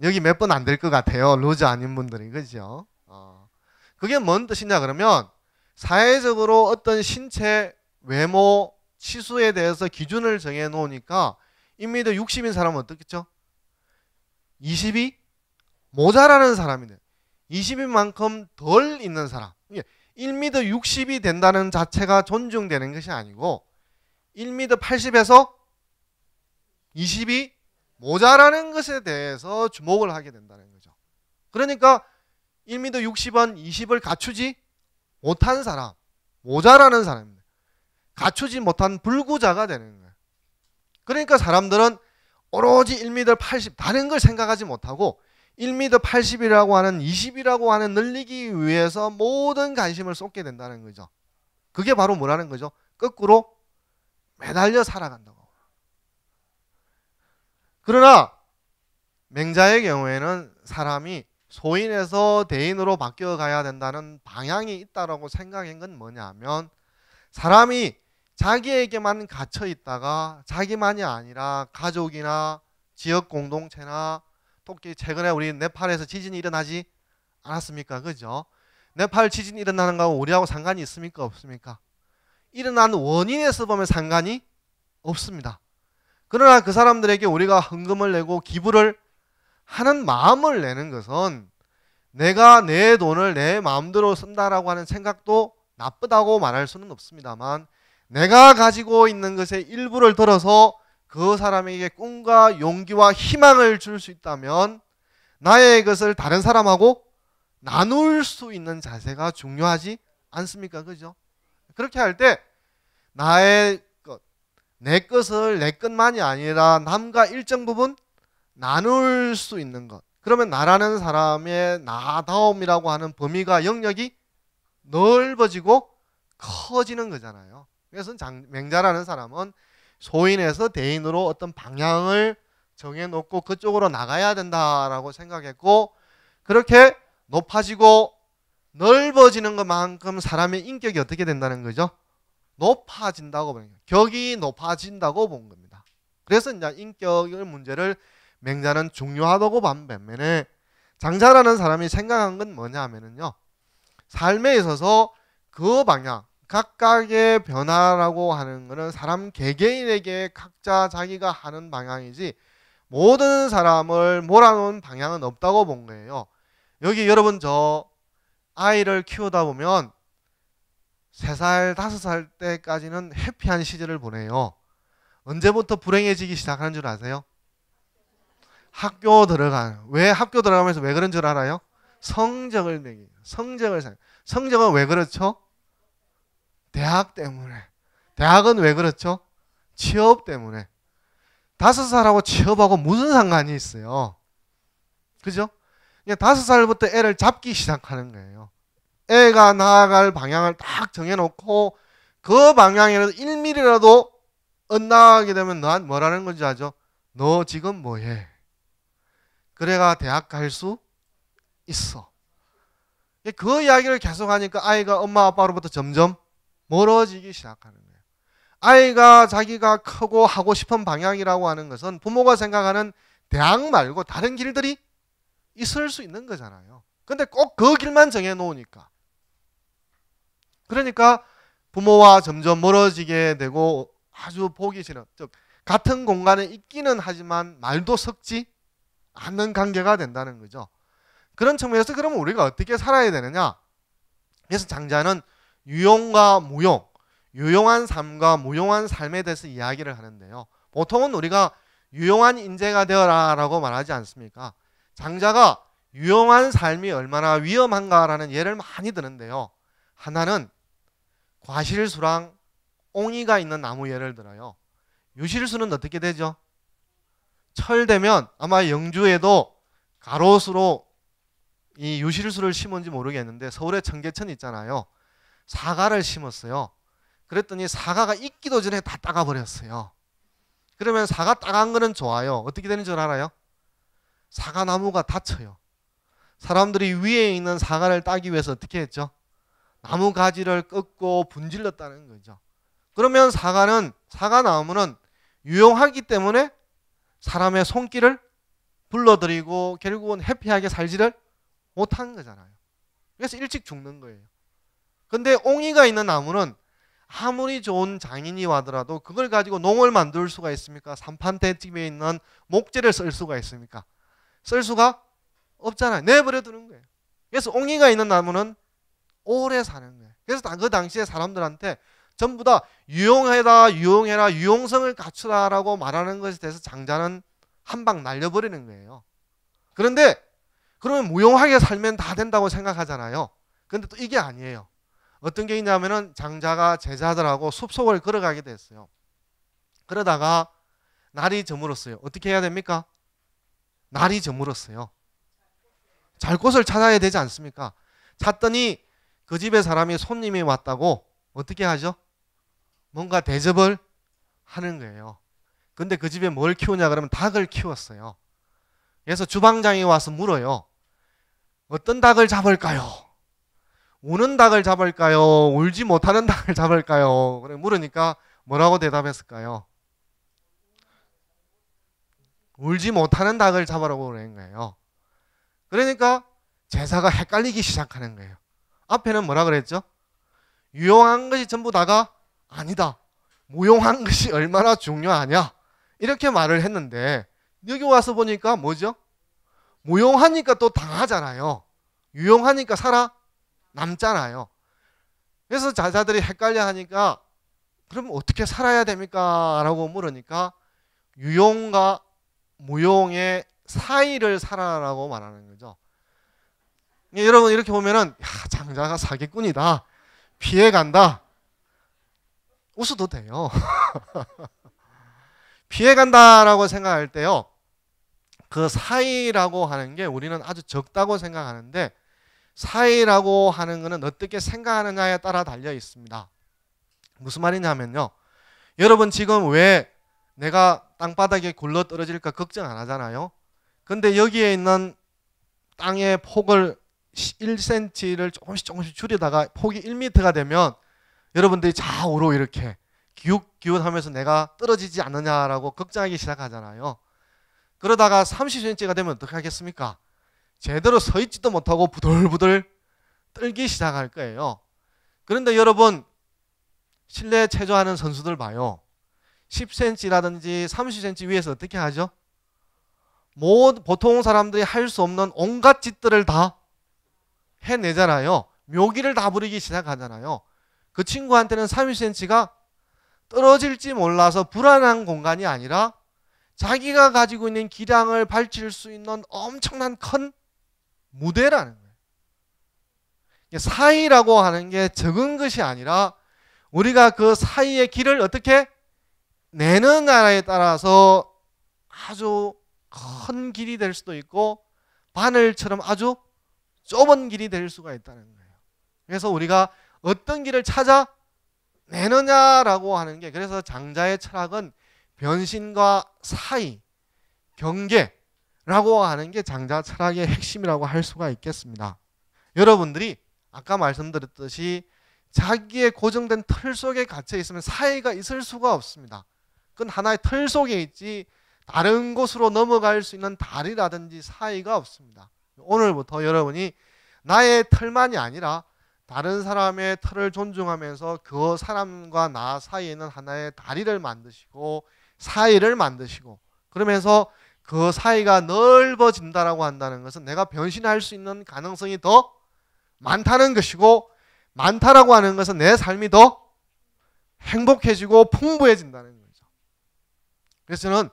여기 몇 번 안 될 것 같아요. 루저 아닌 분들이. 그죠? 그게 뭔 뜻이냐 그러면 사회적으로 어떤 신체 외모 치수에 대해서 기준을 정해 놓으니까 1m 60인 사람은 어떻겠죠? 20이 모자라는 사람이네. 20인 만큼 덜 있는 사람. 1m 60이 된다는 자체가 존중되는 것이 아니고 1m 80에서 20이 모자라는 것에 대해서 주목을 하게 된다는 거죠. 그러니까 1m 60은 20을 갖추지 못한 사람, 모자라는 사람입니다. 갖추지 못한 불구자가 되는 거예요. 그러니까 사람들은 오로지 1m 80 다른 걸 생각하지 못하고 1m 80이라고 하는 20이라고 하는 늘리기 위해서 모든 관심을 쏟게 된다는 거죠. 그게 바로 뭐라는 거죠? 거꾸로 매달려 살아간다고. 그러나 맹자의 경우에는 사람이 소인에서 대인으로 바뀌어 가야 된다는 방향이 있다고 생각한 건 뭐냐면, 사람이 자기에게만 갇혀 있다가 자기만이 아니라 가족이나 지역 공동체나 특히 최근에 우리 네팔에서 지진이 일어나지 않았습니까? 그죠? 네팔 지진이 일어나는 거하고 우리하고 상관이 있습니까? 없습니까? 일어난 원인에서 보면 상관이 없습니다. 그러나 그 사람들에게 우리가 헌금을 내고 기부를 하는 마음을 내는 것은 내가 내 돈을 내 마음대로 쓴다라고 하는 생각도 나쁘다고 말할 수는 없습니다만, 내가 가지고 있는 것의 일부를 들어서 그 사람에게 꿈과 용기와 희망을 줄 수 있다면 나의 것을 다른 사람하고 나눌 수 있는 자세가 중요하지 않습니까? 그죠? 그렇게 할 때 나의 것, 내 것을 내 것만이 아니라 남과 일정 부분 나눌 수 있는 것. 그러면 나라는 사람의 나다움이라고 하는 범위가 영역이 넓어지고 커지는 거잖아요. 그래서 맹자라는 사람은 소인에서 대인으로 어떤 방향을 정해놓고 그쪽으로 나가야 된다라고 생각했고, 그렇게 높아지고 넓어지는 것만큼 사람의 인격이 어떻게 된다는 거죠? 높아진다고 본 거예요. 격이 높아진다고 본 겁니다. 그래서 이제 인격의 문제를 맹자는 중요하다고 본 반면에 장자라는 사람이 생각한 건 뭐냐 하면은요, 삶에 있어서 그 방향, 각각의 변화라고 하는 것은 사람 개개인에게 각자 자기가 하는 방향이지 모든 사람을 몰아놓은 방향은 없다고 본 거예요. 여기 여러분 저 아이를 키우다 보면 3살, 5살 때까지는 해피한 시절을 보내요. 언제부터 불행해지기 시작하는 줄 아세요? 학교 들어가요. 왜 학교 들어가면서 왜 그런 줄 알아요? 성적을 매기. 성적은 왜 그렇죠? 대학 때문에. 대학은 왜 그렇죠? 취업 때문에. 5살하고 취업하고 무슨 상관이 있어요? 그죠? 5살부터 애를 잡기 시작하는 거예요. 애가 나아갈 방향을 딱 정해놓고 그 방향이라도 1mm라도 엇나가게 되면 너한테 뭐라는 건지 아죠? 너 지금 뭐해? 그래가 대학 갈 수 있어. 그 이야기를 계속하니까 아이가 엄마 아빠로부터 점점 멀어지기 시작하는 거예요. 아이가 자기가 크고 하고 싶은 방향이라고 하는 것은 부모가 생각하는 대학 말고 다른 길들이 있을 수 있는 거잖아요. 근데 꼭 그 길만 정해 놓으니까. 그러니까 부모와 점점 멀어지게 되고 아주 보기 싫은, 즉 같은 공간에 있기는 하지만 말도 섞지 않는 관계가 된다는 거죠. 그런 측면에서 그러면 우리가 어떻게 살아야 되느냐? 그래서 장자는 유용과 무용, 유용한 삶과 무용한 삶에 대해서 이야기를 하는데요. 보통은 우리가 유용한 인재가 되어라 라고 말하지 않습니까? 장자가 유용한 삶이 얼마나 위험한가라는 예를 많이 드는데요. 하나는 과실수랑 옹이가 있는 나무 예를 들어요. 유실수는 어떻게 되죠? 철되면 아마 영주에도 가로수로 이 유실수를 심은지 모르겠는데 서울에 청계천 있잖아요. 사과를 심었어요. 그랬더니 사과가 익기도 전에 다 따가버렸어요. 그러면 사과 따간 거는 좋아요. 어떻게 되는 줄 알아요? 사과나무가 다쳐요. 사람들이 위에 있는 사과를 따기 위해서 어떻게 했죠? 나무 가지를 꺾고 분질렀다는 거죠. 그러면 사과나무는 유용하기 때문에 사람의 손길을 불러들이고 결국은 해피하게 살지를 못한 거잖아요. 그래서 일찍 죽는 거예요. 근데 옹이가 있는 나무는 아무리 좋은 장인이 와더라도 그걸 가지고 농을 만들 수가 있습니까? 산판대집에 있는 목재를 쓸 수가 있습니까? 쓸 수가 없잖아요. 내버려 두는 거예요. 그래서 옹이가 있는 나무는 오래 사는 거예요. 그래서 그 당시에 사람들한테 전부 다 유용해라, 유용해라, 유용성을 갖추라라고 말하는 것에 대해서 장자는 한 방 날려버리는 거예요. 그런데 그러면 무용하게 살면 다 된다고 생각하잖아요. 그런데 또 이게 아니에요. 어떤 게 있냐면은 장자가 제자들하고 숲속을 걸어가게 됐어요. 그러다가 날이 저물었어요. 어떻게 해야 됩니까? 날이 저물었어요. 잘 곳을 찾아야 되지 않습니까? 찾더니 그 집에 사람이 손님이 왔다고 어떻게 하죠? 뭔가 대접을 하는 거예요. 근데 그 집에 뭘 키우냐 그러면 닭을 키웠어요. 그래서 주방장이 와서 물어요. 어떤 닭을 잡을까요? 우는 닭을 잡을까요? 울지 못하는 닭을 잡을까요? 그래 물으니까 뭐라고 대답했을까요? 울지 못하는 닭을 잡으라고 그러는 거예요. 그러니까 제사가 헷갈리기 시작하는 거예요. 앞에는 뭐라 그랬죠? 유용한 것이 전부 다가 아니다. 무용한 것이 얼마나 중요하냐. 이렇게 말을 했는데 여기 와서 보니까 뭐죠? 무용하니까 또 당하잖아요. 유용하니까 살아남잖아요. 그래서 자자들이 헷갈려 하니까 그럼 어떻게 살아야 됩니까? 라고 물으니까 유용과 무용의 사이를 살아라고 말하는 거죠. 여러분 이렇게 보면은 야, 장자가 사기꾼이다. 피해간다. 웃어도 돼요. 피해간다라고 생각할 때요. 그 사이라고 하는 게 우리는 아주 적다고 생각하는데 사이라고 하는 것은 어떻게 생각하느냐에 따라 달려 있습니다. 무슨 말이냐면요. 여러분 지금 왜 내가 땅바닥에 굴러 떨어질까 걱정 안 하잖아요. 근데 여기에 있는 땅의 폭을 1cm를 조금씩 줄이다가 폭이 1m가 되면 여러분들이 좌우로 이렇게 기웃기웃하면서 내가 떨어지지 않느냐라고 걱정하기 시작하잖아요. 그러다가 30cm가 되면 어떻게 하겠습니까? 제대로 서 있지도 못하고 부들부들 떨기 시작할 거예요. 그런데 여러분 실내 체조하는 선수들 봐요. 10cm라든지 30cm 위에서 어떻게 하죠? 보통 사람들이 할 수 없는 온갖 짓들을 다 해내잖아요. 묘기를 다 부리기 시작하잖아요. 그 친구한테는 30cm가 떨어질지 몰라서 불안한 공간이 아니라 자기가 가지고 있는 기량을 밝힐 수 있는 엄청난 큰 무대라는 거예요. 사이라고 하는 게 적은 것이 아니라 우리가 그 사이의 길을 어떻게 내느냐에 따라서 아주 큰 길이 될 수도 있고 바늘처럼 아주 좁은 길이 될 수가 있다는 거예요. 그래서 우리가 어떤 길을 찾아내느냐라고 하는 게 그래서 장자의 철학은 변신과 사이, 경계라고 하는 게 장자 철학의 핵심이라고 할 수가 있겠습니다. 여러분들이 아까 말씀드렸듯이 자기의 고정된 틀 속에 갇혀 있으면 사이가 있을 수가 없습니다. 그건 하나의 틀 속에 있지 다른 곳으로 넘어갈 수 있는 다리라든지 사이가 없습니다. 오늘부터 여러분이 나의 틀만이 아니라 다른 사람의 틀을 존중하면서 그 사람과 나 사이에는 하나의 다리를 만드시고 사이를 만드시고, 그러면서 그 사이가 넓어진다라고 한다는 것은 내가 변신할 수 있는 가능성이 더 많다는 것이고, 많다라고 하는 것은 내 삶이 더 행복해지고 풍부해진다는 거죠. 그래서 저는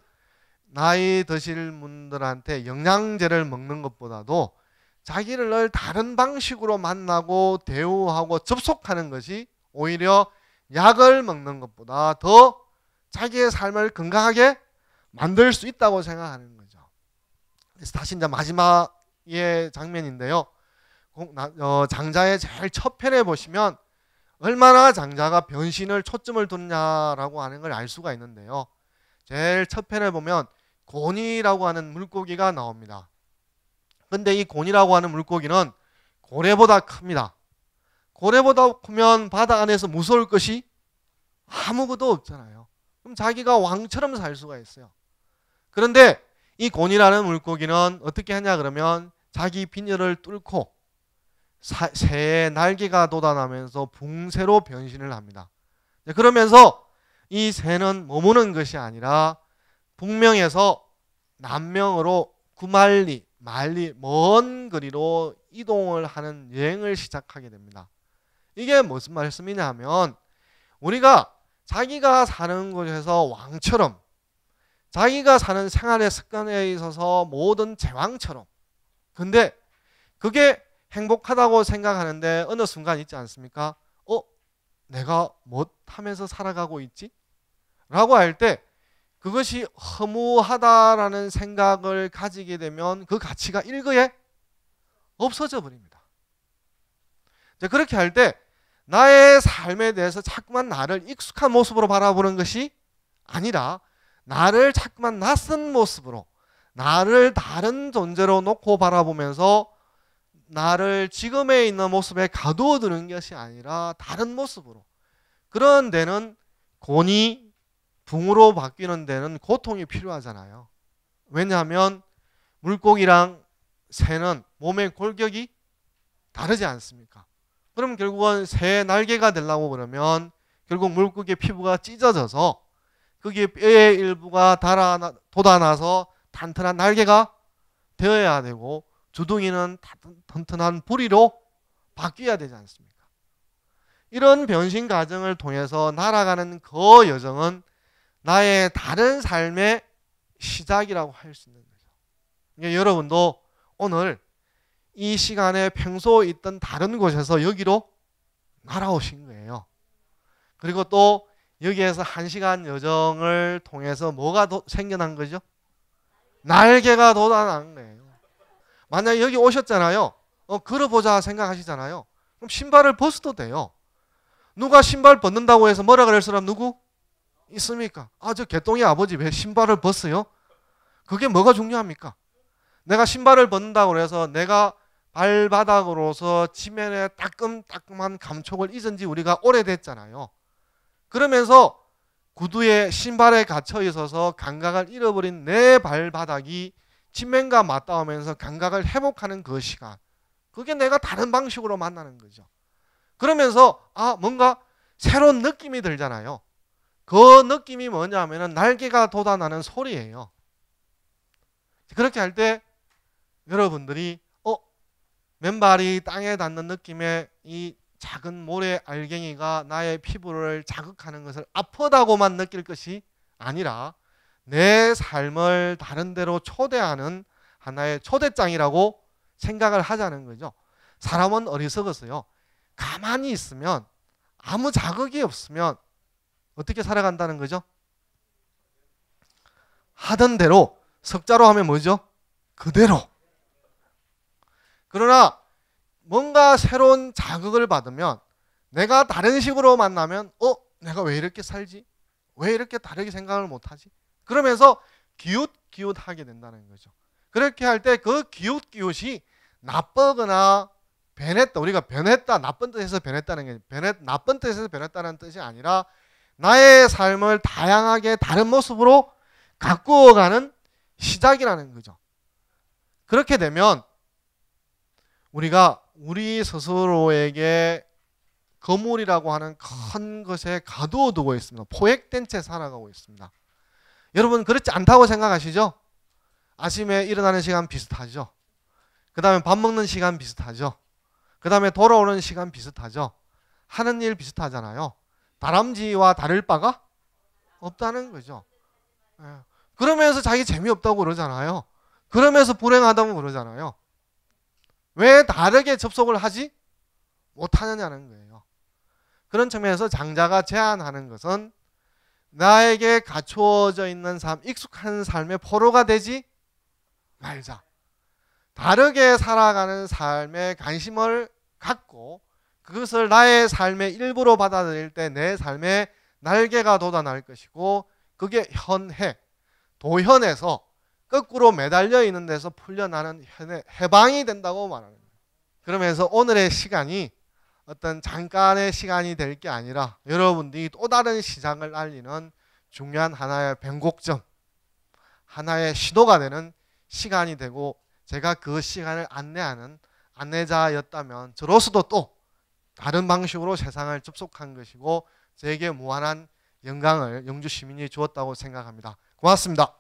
나이 드실 분들한테 영양제를 먹는 것보다도 자기를 늘 다른 방식으로 만나고 대우하고 접속하는 것이 오히려 약을 먹는 것보다 더 자기의 삶을 건강하게 만들 수 있다고 생각하는 거죠. 그래서 다시 이제 마지막의 장면인데요. 장자의 제일 첫 편에 보시면 얼마나 장자가 변신을 초점을 뒀냐라고 하는 걸 알 수가 있는데요. 제일 첫 편에 보면 곤이라고 하는 물고기가 나옵니다. 근데 이 곤이라고 하는 물고기는 고래보다 큽니다. 고래보다 크면 바다 안에서 무서울 것이 아무것도 없잖아요. 그럼 자기가 왕처럼 살 수가 있어요. 그런데 이 곤이라는 물고기는 어떻게 하냐 그러면 자기 빈혈을 뚫고 새의 날개가 돋아나면서 붕새로 변신을 합니다. 그러면서 이 새는 머무는 것이 아니라 북명에서 남명으로 9만리 먼 거리로 이동을 하는 여행을 시작하게 됩니다. 이게 무슨 말씀이냐 하면 우리가 자기가 사는 곳에서 왕처럼, 자기가 사는 생활의 습관에 있어서 모든 제왕처럼, 근데 그게 행복하다고 생각하는데 어느 순간 있지 않습니까? 내가 못하면서 살아가고 있지? 라고 할 때 그것이 허무하다라는 생각을 가지게 되면 그 가치가 일거에 없어져 버립니다. 그렇게 할 때 나의 삶에 대해서 자꾸만 나를 익숙한 모습으로 바라보는 것이 아니라 나를 자꾸만 낯선 모습으로, 나를 다른 존재로 놓고 바라보면서 나를 지금에 있는 모습에 가두어 두는 것이 아니라 다른 모습으로, 그런 데는 곤이 붕으로 바뀌는 데는 고통이 필요하잖아요. 왜냐하면 물고기랑 새는 몸의 골격이 다르지 않습니까? 그럼 결국은 새 날개가 되려고 그러면 결국 물고기의 피부가 찢어져서 거기에 뼈의 일부가 돋아나서 탄탄한 날개가 되어야 되고, 주둥이는 튼튼한 부리로 바뀌어야 되지 않습니까? 이런 변신 과정을 통해서 날아가는 그 여정은 나의 다른 삶의 시작이라고 할 수 있는 거죠. 그러니까 여러분도 오늘 이 시간에 평소 있던 다른 곳에서 여기로 날아오신 거예요. 그리고 또 여기에서 1시간 여정을 통해서 뭐가 생겨난 거죠? 날개가 돋아난 거예요. 만약에 여기 오셨잖아요. 걸어보자 생각하시잖아요. 그럼 신발을 벗어도 돼요. 누가 신발 벗는다고 해서 뭐라 그럴 사람 누구 있습니까? 저 개똥이 아버지 왜 신발을 벗어요? 그게 뭐가 중요합니까? 내가 신발을 벗는다고 해서 내가 발바닥으로서 지면에 따끔따끔한 감촉을 잊은 지 우리가 오래됐잖아요. 그러면서 구두에 신발에 갇혀 있어서 감각을 잃어버린 내 발바닥이 지면과 맞닿으면서 감각을 회복하는 그 시간, 그게 내가 다른 방식으로 만나는 거죠. 그러면서 뭔가 새로운 느낌이 들잖아요. 그 느낌이 뭐냐면은 날개가 돋아나는 소리예요. 그렇게 할 때 여러분들이 맨발이 땅에 닿는 느낌의 이 작은 모래 알갱이가 나의 피부를 자극하는 것을 아프다고만 느낄 것이 아니라 내 삶을 다른 데로 초대하는 하나의 초대장이라고 생각을 하자는 거죠. 사람은 어리석었어요. 가만히 있으면, 아무 자극이 없으면 어떻게 살아간다는 거죠? 하던 대로, 석자로 하면 뭐죠? 그대로. 그러나 뭔가 새로운 자극을 받으면, 내가 다른 식으로 만나면 내가 왜 이렇게 살지? 왜 이렇게 다르게 생각을 못하지? 그러면서 기웃기웃하게 된다는 거죠. 그렇게 할 때 그 기웃기웃이 나쁘거나 변했다, 우리가 변했다, 나쁜 뜻에서 변했다는 게 나쁜 뜻에서 변했다는 뜻이 아니라 나의 삶을 다양하게 다른 모습으로 가꾸어가는 시작이라는 거죠. 그렇게 되면 우리가 우리 스스로에게 거물이라고 하는 큰 것에 가두어 두고 있습니다. 포획된 채 살아가고 있습니다. 여러분 그렇지 않다고 생각하시죠? 아침에 일어나는 시간 비슷하죠? 그 다음에 밥 먹는 시간 비슷하죠? 그 다음에 돌아오는 시간 비슷하죠? 하는 일 비슷하잖아요. 다람쥐와 다를 바가 없다는 거죠. 그러면서 자기 재미없다고 그러잖아요. 그러면서 불행하다고 그러잖아요. 왜 다르게 접속을 하지 못하느냐는 거예요. 그런 측면에서 장자가 제안하는 것은 나에게 갖추어져 있는 삶, 익숙한 삶의 포로가 되지 말자. 다르게 살아가는 삶에 관심을 갖고 그것을 나의 삶의 일부로 받아들일 때 내 삶에 날개가 돋아날 것이고 그게 현해, 도현에서 거꾸로 매달려 있는 데서 풀려나는 해방이 된다고 말하는 거예요. 그러면서 오늘의 시간이 어떤 잠깐의 시간이 될 게 아니라 여러분들이 또 다른 시작을 알리는 중요한 하나의 변곡점, 하나의 시도가 되는 시간이 되고 제가 그 시간을 안내하는 안내자였다면 저로서도 또 다른 방식으로 세상을 접속한 것이고 제게 무한한 영광을 영주 시민이 주었다고 생각합니다. 고맙습니다.